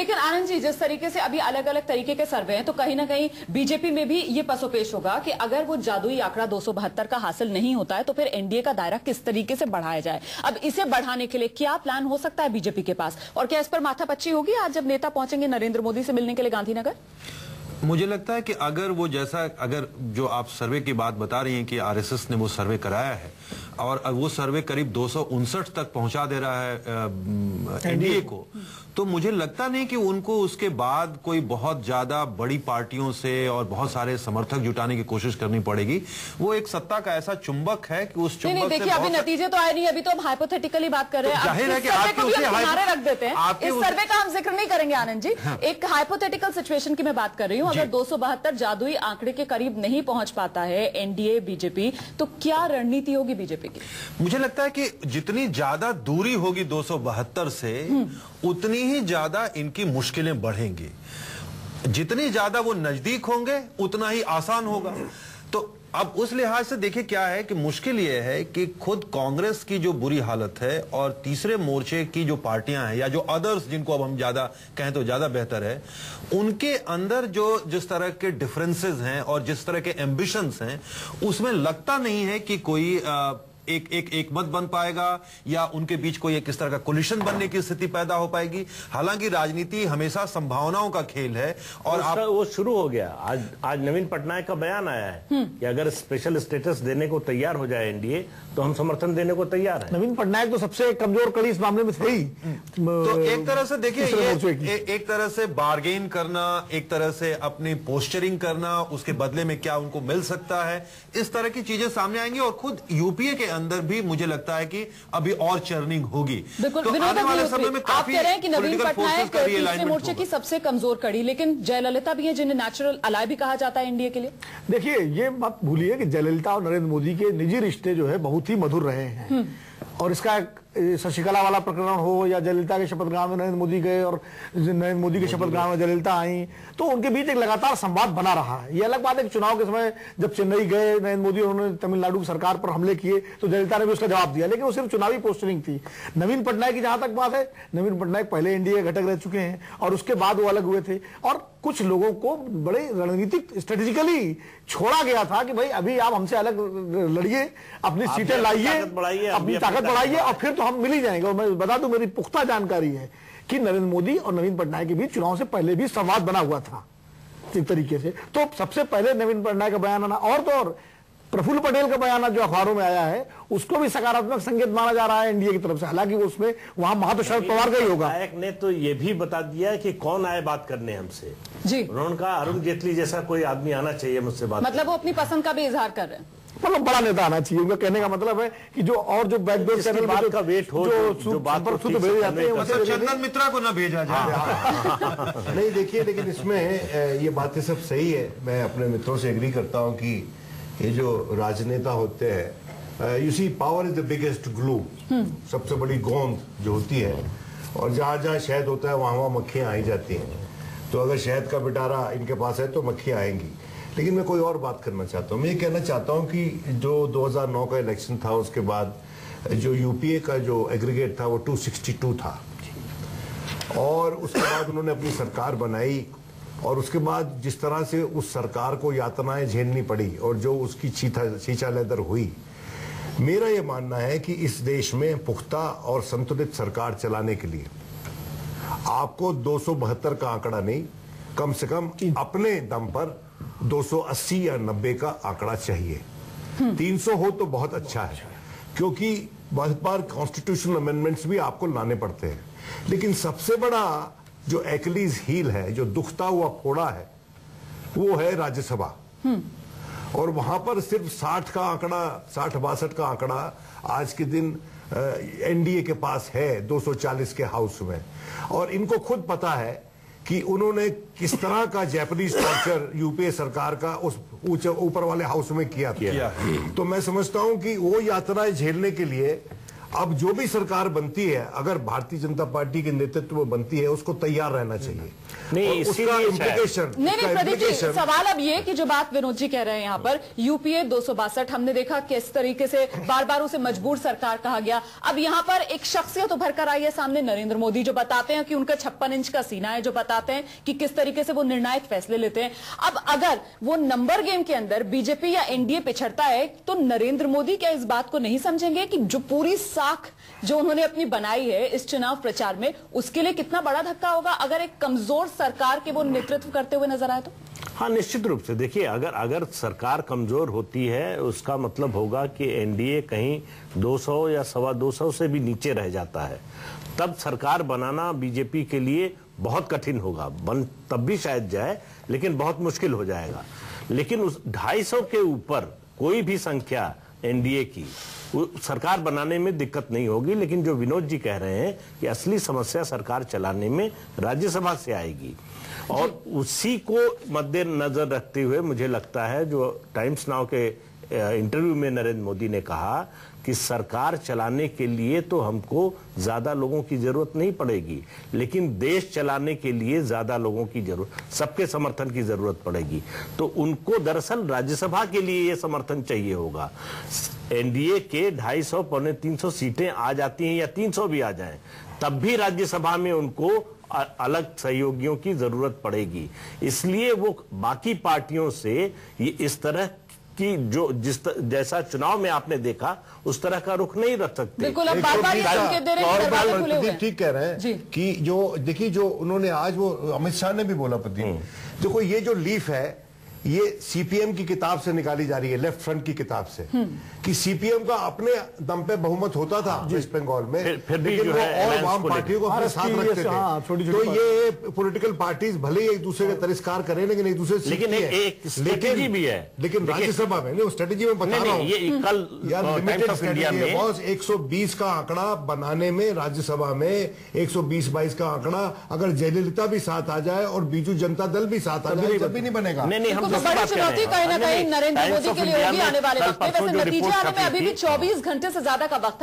लेकिन आनंद जी, जिस तरीके से अभी अलग अलग तरीके के सर्वे हैं, तो कहीं ना कहीं बीजेपी में भी ये पसोपेश होगा कि अगर वो जादुई आंकड़ा 272 का हासिल नहीं होता है तो फिर एनडीए का दायरा किस तरीके से बढ़ाया जाए। अब इसे बढ़ाने के लिए क्या प्लान हो सकता है बीजेपी के पास, और क्या इस पर माथापच्ची होगी आज जब नेता पहुंचेंगे नरेंद्र मोदी से मिलने के लिए गांधीनगर? मुझे लगता है कि अगर जो आप सर्वे की बात बता रही हैं कि आरएसएस ने वो सर्वे कराया है और वो सर्वे करीब 259 तक पहुंचा दे रहा है एनडीए को, तो मुझे लगता नहीं कि उनको उसके बाद कोई बहुत ज्यादा बड़ी पार्टियों से और बहुत सारे समर्थक जुटाने की कोशिश करनी पड़ेगी। वो एक सत्ता का ऐसा चुंबक है कि उस चुंबक देखिए, अभी नतीजे तो आए नहीं, अभी तो हम हाइपोथेटिकली बात कर रहे हैं। जाहिर है कि आपके किनारे रख देते हैं, इस सर्वे का हम जिक्र नहीं करेंगे आनंद जी। एक हाइपोथेटिकल सिचुएशन की मैं बात कर रही हूँ, अगर 272 जादुई आंकड़े के करीब नहीं पहुंच पाता है एनडीए बीजेपी, तो क्या रणनीति होगी बीजेपी की? मुझे लगता है कि जितनी ज्यादा दूरी होगी 272 से उतनी ही ज्यादा इनकी मुश्किलें बढ़ेंगी। जितनी ज्यादा वो नजदीक होंगे उतना ही आसान होगा। तो अब उस लिहाज से देखिए क्या है कि मुश्किल ये है कि खुद कांग्रेस की जो बुरी हालत है और तीसरे मोर्चे की जो पार्टियां हैं या जो अदर्स जिनको अब हम ज्यादा कहें तो ज्यादा बेहतर है, उनके अंदर जो जिस तरह के डिफरेंसेस हैं और जिस तरह के एम्बिशंस हैं, उसमें लगता नहीं है कि कोई एक मत बन पाएगा या उनके बीच कोई एक इस तरह का कोलिशन बनने की स्थिति पैदा हो पाएगी। हालांकि राजनीति हमेशा संभावनाओं का खेल है और वो शुरू हो गया। आज नवीन पटनायक का बयान आया है कि अगर स्पेशल स्टेटस देने को तैयार हो जाए एनडीए तो हम समर्थन देने को तैयार हैं। नवीन पटनायक तो सबसे कमजोर कड़ी इस मामले में थे ही। तो एक तरह से देखिए ये एक तरह से बार्गेन करना, एक तरह से अपनी पोस्चरिंग करना, उसके बदले में क्या उनको मिल सकता है, इस तरह की चीजें सामने आएंगी। और खुद यूपीए के अंदर भी मुझे लगता है कि अभी और चर्निंग होगी। तो आने वाले समय में आप कह रहे हैं कि नवीन पटनायक तीसरे मोर्चे की सबसे कमजोर कड़ी, लेकिन जयललिता भी है जिन्हें नेचुरल अलाय भी कहा जाता है एनडीए के लिए। देखिए, ये मत भूलिए कि जयललिता और नरेंद्र मोदी के निजी रिश्ते जो है बहुत ही मधुर रहे हैं। और इसका शशिकला वाला प्रकरण हो या जयललिता के शपथग्रहण में नरेंद्र मोदी गए और नरेंद्र मोदी के शपथग्रहण में जयललिता आई, तो उनके बीच एक लगातार संवाद बना रहा है। ये अलग बात है कि चुनाव के समय जब चेन्नई गए नरेंद्र मोदी, उन्होंने तमिलनाडु की सरकार पर हमले किए तो जयललिता ने भी उसका जवाब दिया, लेकिन वो सिर्फ चुनावी पोस्टरिंग थी। नवीन पटनायक की जहां तक बात है, नवीन पटनायक पहले एनडीए घटक रह चुके हैं और उसके बाद वो अलग हुए थे और कुछ लोगों को बड़े रणनीतिक स्ट्रेटेजिकली छोड़ा गया था कि भाई अभी आप हमसे अलग लड़िए, अपनी सीटें लाइए, अपनी ताकत बढ़ाइए और फिर तो हम मिल ही जाएंगे। और मैं बता दूं, मेरी पुख्ता जानकारी है कि नरेंद्र मोदी और नवीन पटनायक के बीच चुनाव से पहले भी संवाद बना हुआ था एक तरीके से। तो सबसे पहले नवीन पटनायक का बयान आना और तो और प्रफुल्ल पटेल का बयान जो अखबारों में आया है उसको भी सकारात्मक संकेत माना जा रहा है एनडीए की तरफ से। हालांकि वो उसमें वहां महातो शरद पवार का ही होगा। नायक ने तो ये भी बता दिया कि कौन आए बात करने हमसे जी। उन्होंने कहा अरुण जेटली जैसा कोई आदमी आना चाहिए मुझसे बात, मतलब वो अपनी पसंद का भी इजहार कर रहे हैं। मतलब बड़ा नेता आना चाहिए, उनका कहने का मतलब है कि जो और जो बैकडोर चैनल बात का वेट हो, जो बात पर भेजे जाते हैं, चंदन मित्रा को ना भेजा जाए। नहीं देखिए, लेकिन इसमें ये बातें सब सही है। मैं अपने मित्रों से एग्री करता हूं कि ये जो राजनेता होते हैं, you see power is the biggest glue, सबसे बड़ी गोंद जो होती है, और जहां जहां शहद होता है वहां वहां मक्खियां आई जाती हैं। तो अगर शहद का पिटारा इनके पास है तो मक्खियां आएंगी। लेकिन मैं कोई और बात करना चाहता हूँ। मैं ये कहना चाहता हूँ कि जो 2009 का इलेक्शन था उसके बाद जो यूपीए का जो एग्रीगेट था वो 262 था और उसके बाद उन्होंने अपनी सरकार बनाई और उसके बाद जिस तरह से उस सरकार को यातनाएं झेलनी पड़ी और जो उसकी छीछा लेदर हुई, मेरा ये मानना है कि इस देश में पुख्ता और संतुलित सरकार चलाने के लिए आपको 272 का आंकड़ा नहीं, कम से कम अपने दम पर 280 या 90 का आंकड़ा चाहिए। 300 हो तो बहुत अच्छा है, क्योंकि बहुत बार कॉन्स्टिट्यूशनल अमेंडमेंट्स भी आपको लाने पड़ते हैं। लेकिन सबसे बड़ा जो एक्लीज हील है, जो दुखता हुआ फोड़ा है, वो है राज्यसभा। और वहां पर सिर्फ 60 का आंकड़ा, 60-62 का आंकड़ा आज के दिन एनडीए के पास है 240 के हाउस में। और इनको खुद पता है कि उन्होंने किस तरह का जैपनीज टॉर्चर यूपीए सरकार का उस ऊपर वाले हाउस में किया था। तो मैं समझता हूं कि वो यात्राएं झेलने के लिए अब जो भी सरकार बनती है, अगर भारतीय जनता पार्टी के नेतृत्व में बनती है, उसको तैयार रहना चाहिए। नहीं, उसका इम्प्लीकेशन नहीं प्रदीप जी, सवाल अब ये कि जो बात विनोद जी कह रहे हैं यहाँ पर, यूपीए 262 हमने देखा किस तरीके से बार बार उसे मजबूर सरकार कहा गया। अब यहाँ पर एक शख्सियत उभर कर आई है सामने, नरेंद्र मोदी, जो बताते हैं कि उनका 56 इंच का सीना है, जो बताते हैं कि किस तरीके से वो निर्णायक फैसले लेते हैं। अब अगर वो नंबर गेम के अंदर बीजेपी या एनडीए पिछड़ता है, तो नरेंद्र मोदी क्या इस बात को नहीं समझेंगे कि जो पूरी साख जो उन्होंने अपनी बनाई है इस चुनाव प्रचार में, उसके लिए कितना बड़ा धक्का होगा अगर एक कमजोर सरकार के वो नेतृत्व करते हुए नजर आए तो? हाँ, निश्चित रूप से। देखिए, अगर सरकार कमजोर होती है, उसका मतलब होगा कि एनडीए कहीं 200 या 225 से भी नीचे रह जाता है। तब सरकार बनाना बीजेपी के लिए बहुत कठिन होगा। बन तब भी शायद जाए, लेकिन बहुत मुश्किल हो जाएगा। लेकिन उस 250 के ऊपर कोई भी संख्या एनडीए की सरकार बनाने में दिक्कत नहीं होगी। लेकिन जो विनोद जी कह रहे हैं कि असली समस्या सरकार चलाने में राज्यसभा से आएगी, और उसी को मद्देनजर रखते हुए मुझे लगता है, जो टाइम्स नाउ के इंटरव्यू में नरेंद्र मोदी ने कहा कि सरकार चलाने के लिए तो हमको ज्यादा लोगों की जरूरत नहीं पड़ेगी, लेकिन देश चलाने के लिए ज्यादा लोगों की जरूरत, सबके समर्थन की जरूरत पड़ेगी। तो उनको दरअसल राज्यसभा के लिए यह समर्थन चाहिए होगा। एनडीए के 250 पौने 300 सीटें आ जाती हैं या 300 भी आ जाएं, तब भी राज्यसभा में उनको अलग सहयोगियों की जरूरत पड़ेगी। इसलिए वो बाकी पार्टियों से ये इस तरह कि जैसा चुनाव में आपने देखा उस तरह का रुख नहीं रख सकते। बिल्कुल, अब बार-बार ये संकेत दे रहे हैं, दरवाजे खुले हुए हैं। ठीक कह रहे हैं कि जो देखिए, जो उन्होंने आज वो अमित शाह ने भी बोला, प्रदीप, देखो ये जो लीफ है ये सीपीएम की किताब से निकाली जा रही है, लेफ्ट फ्रंट की किताब से, कि सीपीएम का अपने दम पे बहुमत होता था वेस्ट बंगाल में, फिर भी लेकिन जो वो है और वाम पार्टियों को अपने साथ रखते थे। तो ये पॉलिटिकल पार्टीज भले ही एक दूसरे का तिरस्कार करें, लेकिन एक दूसरे से लेकिन एक स्ट्रेटेजी भी है। लेकिन राज्यसभा में नहीं, स्ट्रेटेजी में बता रहा हूँ, ये कल लिमिटेड स्ट्रेटेजी है बॉस। 120 का आंकड़ा बनाने में राज्यसभा में 120-22 का आंकड़ा, अगर जयललिता भी साथ आ जाए और बीजू जनता दल भी साथ आ जाए, जब भी नहीं बनेगा। नहीं, हम बड़ी चुनौती कहीं ना कहीं नरेंद्र मोदी के लिए होगी आने वाले वक्त में। वैसे नतीजे आने में अभी भी 24 घंटे से ज्यादा का वक्त है।